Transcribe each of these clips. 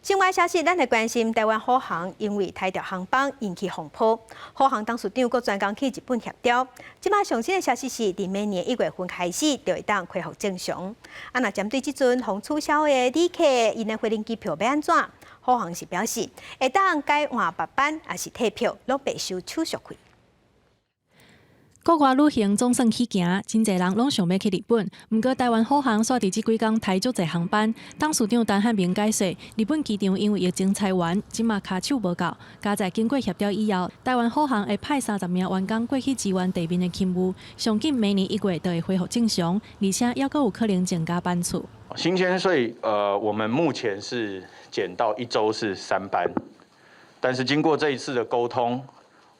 境外消息，咱来关心台湾虎航因为台条航班引起风波，虎航董事长阁专工去日本协调。即马上新的消息是，伫明年1月份开始就会当恢复正常。若针对即阵互取消的旅客，因的回程机票要安怎？虎航是表示会当改换别班，也是退票，拢袂收手续费。国外旅行总算起行，真侪人拢想要去日本。毋过台湾虎航煞伫即几天台足侪航班。董事长陈汉明解释，日本机场因为疫情裁员，即马卡手无够。加在经过协调以后，台湾虎航会派30名员工过去支援地面的勤务，上紧明年1月就会恢复正常，而且还阁有可能增加班次。新签税我们目前是减到1周是3班，但是经过这一次的沟通，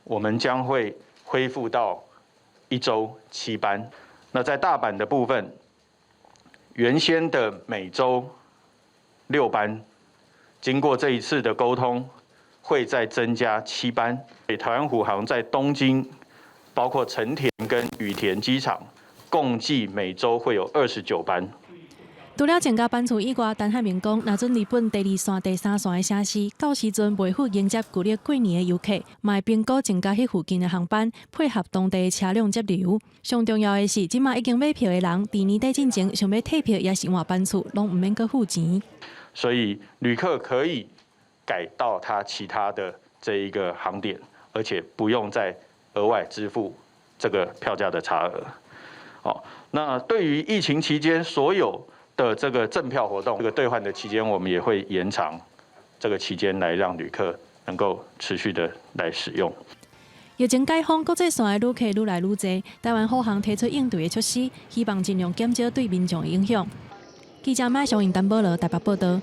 我们将会恢复到1周7班。那在大阪的部分，原先的每周6班，经过这一次的沟通，会再增加7班。台湾虎航在东京，包括成田跟羽田机场，共计每周会有29班。除了增加班次以外，陈汉明讲，若准日本第2线、第3线的城市，到时阵袂赴迎接旧历过年的游客，嘛会评估增加迄附近的航班，配合当地的车辆接流。上重要的是，即马已经买票的人，伫年底之前想要退票也是换班次，拢毋免阁付钱。所以旅客可以改到他其他的这一个航点，而且不用再额外支付这个票价的差额。好，那对于疫情期间所有的这个赠票活动，这个兑换的期间，我们也会延长这个期间，来让旅客能够持续的来使用。疫情解封，国际线的旅客愈来愈多，台湾虎航提出应对的措施，希望尽量减少对民众的影响。记者麦上英丹保罗台北报道。